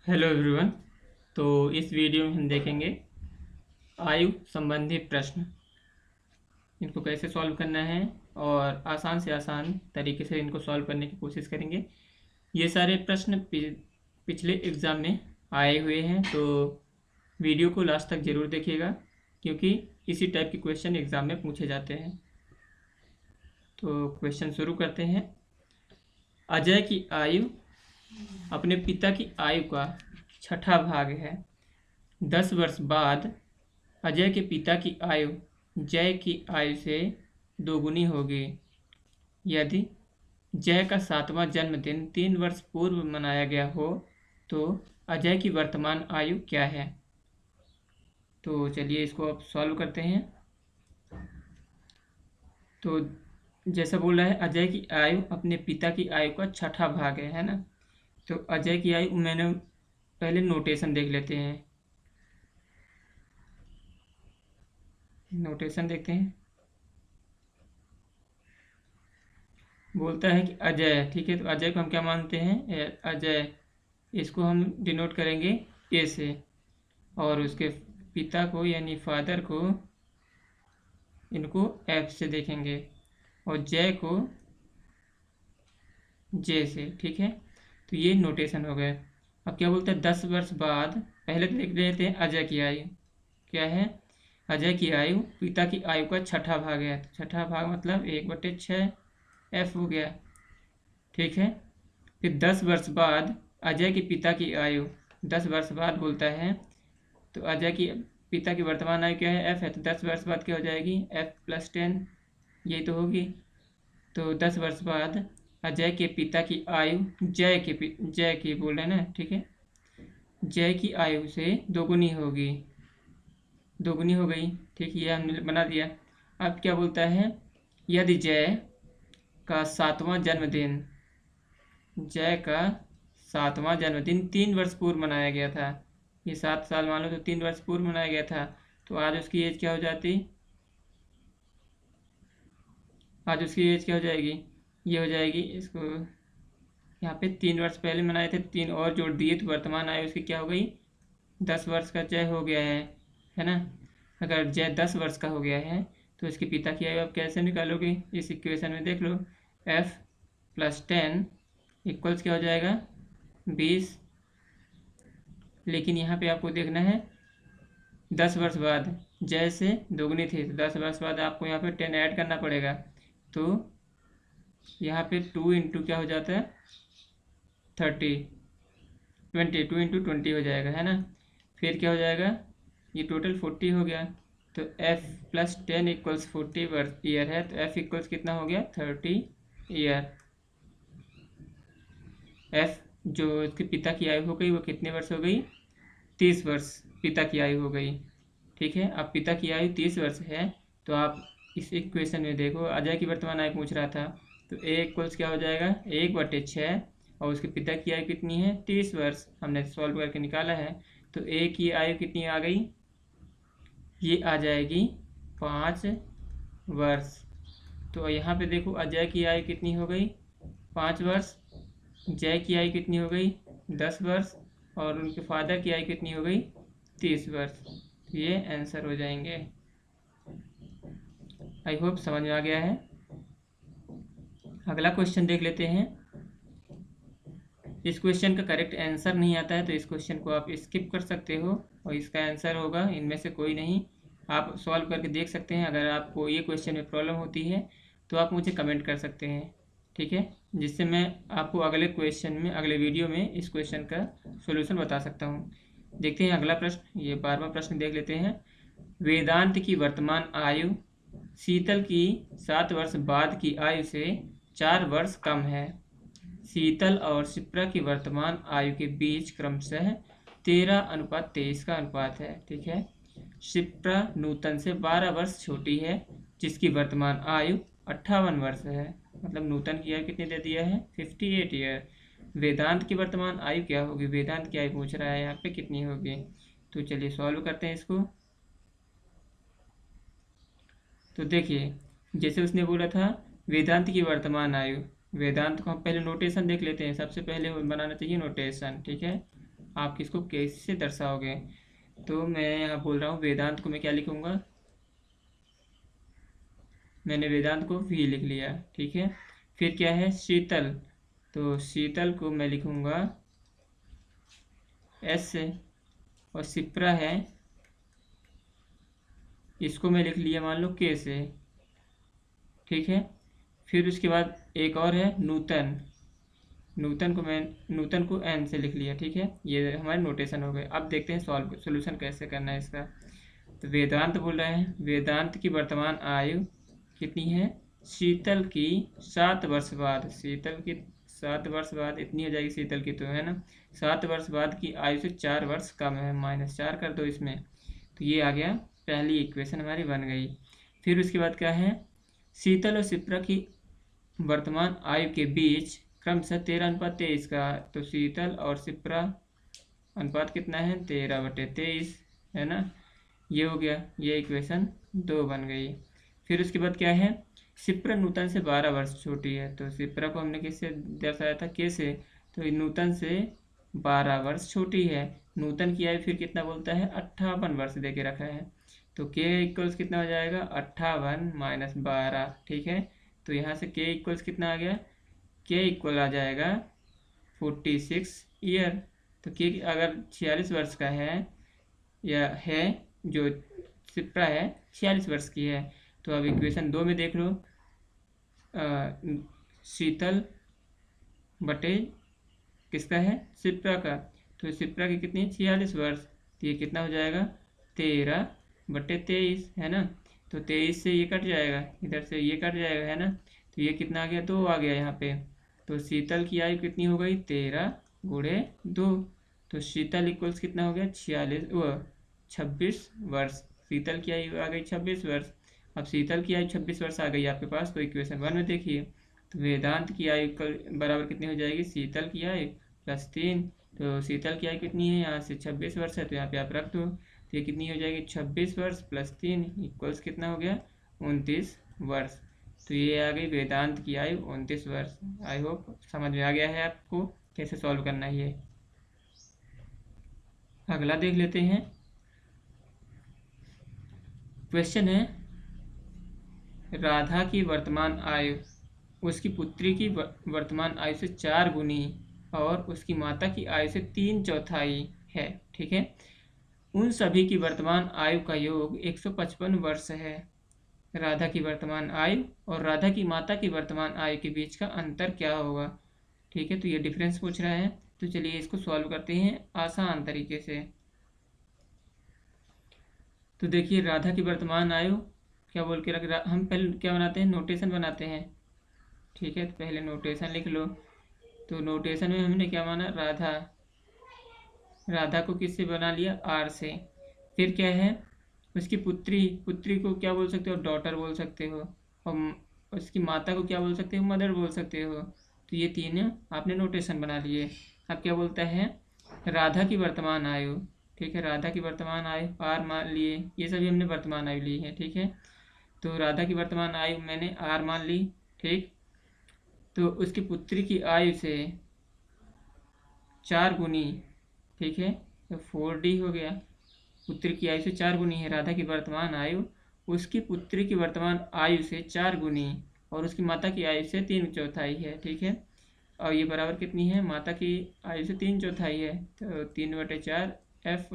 Hello everyone. तो इस video में हम देखेंगे आयु संबंधी प्रश्न, इनको कैसे सॉल्व करना है और आसान से आसान तरीके से इनको सॉल्व करने की कोशिश करेंगे। ये सारे प्रश्न पिछले एग्ज़ाम में आए हुए हैं, तो वीडियो को लास्ट तक ज़रूर देखिएगा क्योंकि इसी टाइप के क्वेश्चन एग्ज़ाम में पूछे जाते हैं। तो क्वेश्चन शुरू करते हैं। अजय की आयु अपने पिता की आयु का छठा भाग है। 10 वर्ष बाद अजय के पिता की आयु जय की आयु से दोगुनी होगी। यदि जय का 7वां जन्मदिन 3 वर्ष पूर्व मनाया गया हो तो अजय की वर्तमान आयु क्या है। तो चलिए इसको अब सॉल्व करते हैं। तो जैसा बोल रहा है, अजय की आयु अपने पिता की आयु का छठा भाग है ना। तो अजय की आयु मैंने पहले नोटेशन देख लेते हैं। नोटेशन देखते हैं। बोलता है कि अजय, ठीक है, तो अजय को हम क्या मानते हैं, अजय, इसको हम डिनोट करेंगे ए से, और उसके पिता को यानी फादर को इनको एफ से देखेंगे और जय को जे से। ठीक है, तो ये नोटेशन हो गए। अब क्या बोलते हैं, 10 वर्ष बाद, पहले तो देख लेते हैं अजय की आयु क्या है। अजय की आयु पिता की आयु का छठा भाग है, तो छठा भाग मतलब 1/6 एफ हो गया। ठीक है, फिर 10 वर्ष बाद अजय के पिता की आयु 10 वर्ष बाद बोलता है, तो अजय की पिता की वर्तमान आयु क्या है, एफ है, तो 10 वर्ष बाद क्या हो जाएगी, एफ प्लस 10, यही तो होगी। तो 10 वर्ष बाद अजय के पिता की आयु जय की बोल रहे हैं ना, ठीक है, जय की आयु से दोगुनी होगी, दोगुनी हो गई। ठीक, ये हमने बना दिया। अब क्या बोलता है, यदि जय का 7वां जन्मदिन, जय का 7वां जन्मदिन 3 वर्ष पूर्व मनाया गया था, ये 7 साल मान लो तो 3 वर्ष पूर्व मनाया गया था, तो आज उसकी एज क्या हो जाती, आज उसकी एज क्या हो जाएगी, ये हो जाएगी, इसको यहाँ पे 3 वर्ष पहले मनाए थे, 3 और जोड़ दिए तो वर्तमान आयु उसकी क्या हो गई, 10 वर्ष का जय हो गया है ना। अगर जय 10 वर्ष का हो गया है तो इसके पिता की आयु आप कैसे निकालोगे, इस इक्वेशन में देख लो, एफ प्लस 10 इक्वल्स क्या हो जाएगा, 20। लेकिन यहाँ पे आपको देखना है 10 वर्ष बाद जय से दोगुनी थी, तो 10 वर्ष बाद आपको यहाँ पे 10 ऐड करना पड़ेगा, तो यहाँ पे 2 इंटू क्या हो जाता है 30, 2 इंटू 20 हो जाएगा, है ना। फिर क्या हो जाएगा, ये टोटल 40 हो गया, तो f प्लस 10 इक्वल्स 40 ईयर है, तो f इक्वल्स कितना हो गया 30 ईयर। f जो इसके पिता की आयु हो गई वो कितने वर्ष हो गई, 30 वर्ष पिता की आयु हो गई। ठीक है, अब पिता की आयु 30 वर्ष है, तो आप इस इक्वेशन में देखो, अजय की वर्तमान आयु पूछ रहा था, तो a इक्वल्स क्या हो जाएगा 1/6, और उसके पिता की आयु कितनी है 30 वर्ष, हमने सॉल्व करके निकाला है, तो a की आयु कितनी आ गई, ये आ जाएगी 5 वर्ष। तो यहाँ पे देखो अजय की आयु कितनी हो गई 5 वर्ष, जय की आयु कितनी हो गई 10 वर्ष, और उनके फादर की आयु कितनी हो गई 30 वर्ष। तो ये आंसर हो जाएंगे। आई होप समझ में आ गया है। अगला क्वेश्चन देख लेते हैं। इस क्वेश्चन का करेक्ट आंसर नहीं आता है तो इस क्वेश्चन को आप स्किप कर सकते हो, और इसका आंसर होगा इनमें से कोई नहीं। आप सॉल्व करके देख सकते हैं। अगर आपको ये क्वेश्चन में प्रॉब्लम होती है तो आप मुझे कमेंट कर सकते हैं, ठीक है, जिससे मैं आपको अगले क्वेश्चन में, अगले वीडियो में इस क्वेश्चन का सोल्यूशन बता सकता हूँ। देखते हैं अगला प्रश्न, ये 12वां प्रश्न देख लेते हैं। वेदांत की वर्तमान आयु शीतल की 7 वर्ष बाद की आयु से 4 वर्ष कम है। शीतल और शिप्रा की वर्तमान आयु के बीच क्रमशः 13:23 का अनुपात है। ठीक है, शिप्रा नूतन से 12 वर्ष छोटी है, जिसकी वर्तमान आयु 58 वर्ष है, मतलब नूतन की आयु कितनी दे दिया है 58 ईयर। वेदांत की वर्तमान आयु क्या होगी, वेदांत की आयु पूछ रहा है यहाँ पे कितनी होगी। तो चलिए सॉल्व करते हैं इसको। तो देखिए, जैसे उसने बोला था वेदांत की वर्तमान आयु, वेदांत को हम पहले नोटेशन देख लेते हैं। सबसे पहले बनाना चाहिए नोटेशन, ठीक है। आप किसको कैसे दर्शाओगे। तो मैं यहाँ बोल रहा हूँ वेदांत को मैं क्या लिखूँगा, मैंने वेदांत को वी लिख लिया, ठीक है। फिर क्या है शीतल, तो शीतल को मैं लिखूँगा एस से, और शिप्रा है इसको मैं लिख लिया मान लो के से, ठीक है। फिर उसके बाद एक और है नूतन, नूतन को एन से लिख लिया, ठीक है। ये हमारे नोटेशन हो गए। अब देखते हैं सोल्यूशन कैसे करना है इसका। तो वेदांत बोल रहे हैं वेदांत की वर्तमान आयु कितनी है, शीतल की 7 वर्ष बाद, शीतल की 7 वर्ष बाद इतनी हो जाएगी शीतल की, तो है ना 7 वर्ष बाद की आयु से 4 वर्ष कम है, -4 कर दो इसमें, तो ये आ गया पहली इक्वेशन हमारी बन गई। फिर उसके बाद क्या है शीतल और शिप्रा की वर्तमान आयु के बीच क्रमशः 13:23 का, तो शीतल और शिप्रा अनुपात कितना है 13/23, है ना। ये हो गया, ये इक्वेशन 2 बन गई। फिर उसके बाद क्या है शिप्रा नूतन से 12 वर्ष छोटी है, तो शिप्रा को हमने किससे दर्शाया था के से, तो ये नूतन से 12 वर्ष छोटी है। नूतन की आयु फिर कितना बोलता है 58 वर्ष दे के रखा है, तो के इक्वल्स कितना हो जाएगा 58 - 12, ठीक है। तो यहाँ से के इक्वल्स कितना आ गया, के इक्वल आ जाएगा 46 ईयर। तो के अगर 46 वर्ष का है या है, जो शिप्रा है 46 वर्ष की है, तो अब इक्वेशन 2 में देख लो शीतल बटे किसका है शिप्रा का, तो शिप्रा की कितनी 46 वर्ष, तो ये कितना हो जाएगा 13/23, है ना। तो 23 से ये कट जाएगा, इधर से ये कट जाएगा, है ना। तो ये कितना आ गया 2 आ गया यहाँ पे। तो शीतल की आयु कितनी हो गई 13 × 2, तो शीतल इक्वल्स कितना हो गया 26 वर्ष, शीतल की आयु आ गई 26 वर्ष। अब शीतल की आयु 26 वर्ष आ गई आपके पास, तो इक्वेशन 1 में देखिए, तो वेदांत की आयु बराबर कितनी हो जाएगी शीतल की आयु +3, तो शीतल की आयु कितनी है यहाँ से 26 वर्ष है, तो यहाँ पे आप रख दो, तो ये कितनी हो जाएगी 26 वर्ष +3 इक्वल्स कितना हो गया 29 वर्ष। तो ये आ गई वेदांत की आयु 29 वर्ष। आई होप समझ में आ गया है आपको कैसे सॉल्व करना है ये। अगला देख लेते हैं, क्वेश्चन है राधा की वर्तमान आयु उसकी पुत्री की वर्तमान आयु से 4 गुनी और उसकी माता की आयु से 3/4 है, ठीक है। उन सभी की वर्तमान आयु का योग 155 वर्ष है। राधा की वर्तमान आयु और राधा की माता की वर्तमान आयु के बीच का अंतर क्या होगा, ठीक है। तो ये डिफरेंस पूछ रहा है, तो चलिए इसको सॉल्व करते हैं आसान तरीके से। तो देखिए राधा की वर्तमान आयु क्या बोल के रख, हम पहले क्या बनाते हैं नोटेशन बनाते हैं, ठीक है। तो पहले नोटेशन लिख लो, तो नोटेशन में हमने क्या माना राधा को किससे बना लिया आर से। फिर क्या है उसकी पुत्री को क्या बोल सकते हो डॉटर बोल सकते हो, और उसकी माता को क्या बोल सकते हो मदर बोल सकते हो। तो ये तीन आपने नोटेशन बना लिए। अब क्या बोलता है राधा की वर्तमान आयु, ठीक है। राधा की वर्तमान आयु आर मान लिए, ये सभी हमने वर्तमान आयु ली है, ठीक है। तो राधा की वर्तमान आयु मैंने आर मान ली, ठीक। तो उसकी पुत्री की आयु से 4 गुनी, ठीक है, तो 4D हो गया। पुत्री की आयु से 4 गुनी है राधा की वर्तमान आयु, उसकी पुत्री की वर्तमान आयु से 4 गुनी और उसकी माता की आयु से 3/4 है, ठीक है। और ये बराबर कितनी है माता की आयु से 3/4 है, तो 3/4 एफ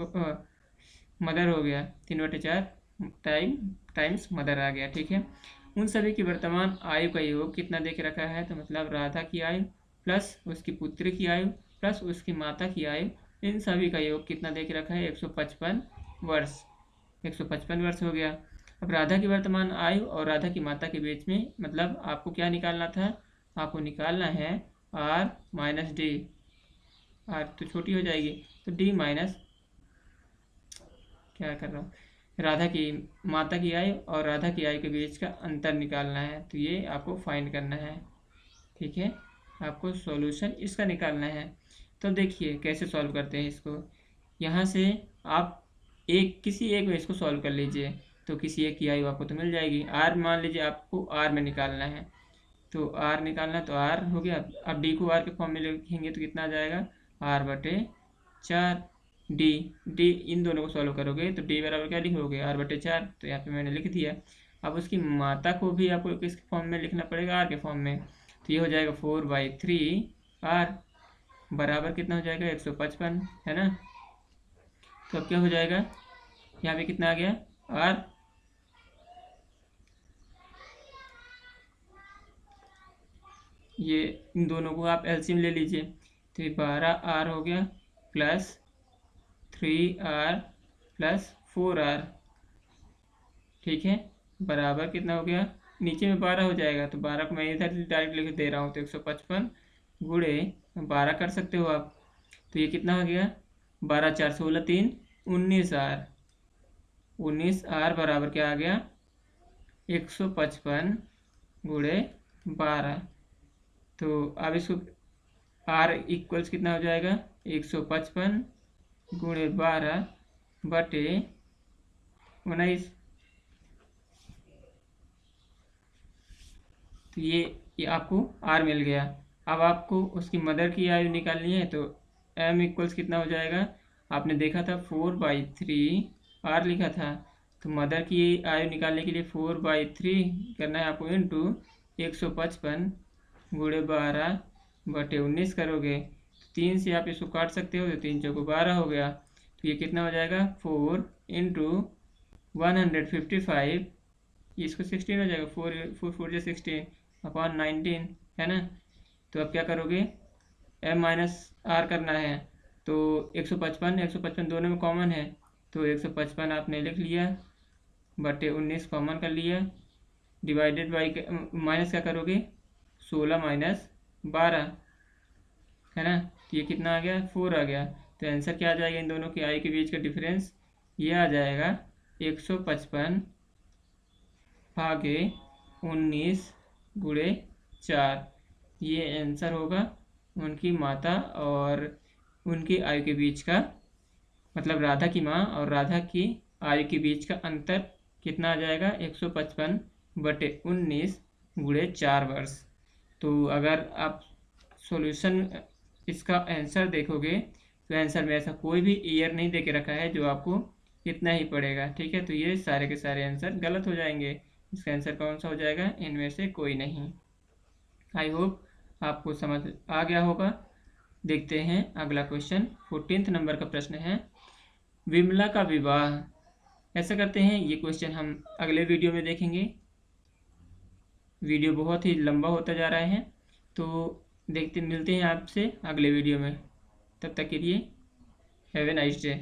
मदर हो गया, 3/4 टाइम्स मदर आ गया, ठीक है। उन सभी की वर्तमान आयु का योग कितना दे के रखा है, तो मतलब राधा की आयु प्लस उसकी पुत्री की आयु प्लस उसकी माता की आयु, इन सभी का योग कितना दे के रखा है 155 वर्ष, 155 वर्ष हो गया। अब राधा की वर्तमान आयु और राधा की माता के बीच में मतलब आपको क्या निकालना था, आपको निकालना है R - D, R तो छोटी हो जाएगी, तो D माइनस क्या कर रहा हूँ राधा की माता की आयु और राधा की आयु के बीच का अंतर निकालना है, तो ये आपको फाइंड करना है, ठीक है। आपको सॉल्यूशन इसका निकालना है। तो देखिए कैसे सॉल्व करते हैं इसको। यहाँ से आप किसी एक में इसको सॉल्व कर लीजिए, तो किसी एक की आयु आपको तो मिल जाएगी। आर मान लीजिए आपको आर में निकालना है, तो आर निकालना तो आर हो गया। अब डी को आर के फॉर्म में लिखेंगे तो कितना आ जाएगा R/2, 4 डी डी इन दोनों को सॉल्व करोगे तो डी बराबर क्या लिखोगे r/4। तो यहाँ पे मैंने लिख दिया। अब उसकी मात्रा को भी आपको किस फॉर्म में लिखना पड़ेगा, आर के फॉर्म में। तो ये हो जाएगा 4/3 आर बराबर कितना हो जाएगा 155, है ना। तो अब क्या हो जाएगा, यहाँ पे कितना आ गया आर, ये इन दोनों को आप एलसीएम ले लीजिए। तो ये 12r हो गया प्लस 3r प्लस 4r, ठीक है, बराबर कितना हो गया, नीचे में 12 हो जाएगा तो 12 को मैं इधर डायरेक्ट लिख दे रहा हूँ। तो 155 गुणे 12 कर सकते हो आप। तो ये कितना हो गया 12 4 16 3 19r, 19r बराबर क्या आ गया 155 गुणे 12। तो अब इसको r इक्वल्स कितना हो जाएगा 155 गुणे 12 बटे 19। तो ये आपको r मिल गया। अब आपको उसकी मदर की आयु निकालनी है तो m इक्वल्स कितना हो जाएगा, आपने देखा था 4/3 r लिखा था। तो मदर की आयु निकालने के लिए 4/3 करना है आपको इंटू 155 गुणे 12 बटे 19 करोगे। तो 3 से आप इसको काट सकते हो तो 3 चौको 12 हो गया। तो ये कितना हो जाएगा 4 इंटू 155, इसको 16 हो जाएगा, 4 जो 16 अपॉन 19, है ना। तो अब क्या करोगे m माइनस आर करना है। तो 155 दोनों में कॉमन है तो 155 आपने लिख लिया बटे 19 कॉमन कर लिया, डिवाइडेड बाई माइनस क्या करोगे 16 माइनस 12, है ना। तो ये कितना आ गया 4 आ गया। तो आंसर क्या आ जाएगा, इन दोनों की आयु के बीच का डिफरेंस ये आ जाएगा 155 भागे 19 गुणे 4। ये आंसर होगा उनकी माता और उनकी आयु के बीच का, मतलब राधा की माँ और राधा की आयु के बीच का अंतर कितना आ जाएगा 155 बटे 19 गुणे 4 वर्ष। तो अगर आप सॉल्यूशन इसका आंसर देखोगे तो आंसर में ऐसा कोई भी ईयर नहीं दे के रखा है जो आपको इतना ही पड़ेगा, ठीक है। तो ये सारे के सारे आंसर गलत हो जाएंगे। इसका आंसर कौन सा हो जाएगा, इनमें से कोई नहीं। आई होप आपको समझ आ गया होगा। देखते हैं अगला क्वेश्चन। 14 नंबर का प्रश्न है, विमला का विवाह। ऐसा करते हैं, ये क्वेश्चन हम अगले वीडियो में देखेंगे। वीडियो बहुत ही लंबा होता जा रहा है तो मिलते हैं आपसे अगले वीडियो में। तब तक के लिए हैव ए नाइस डे।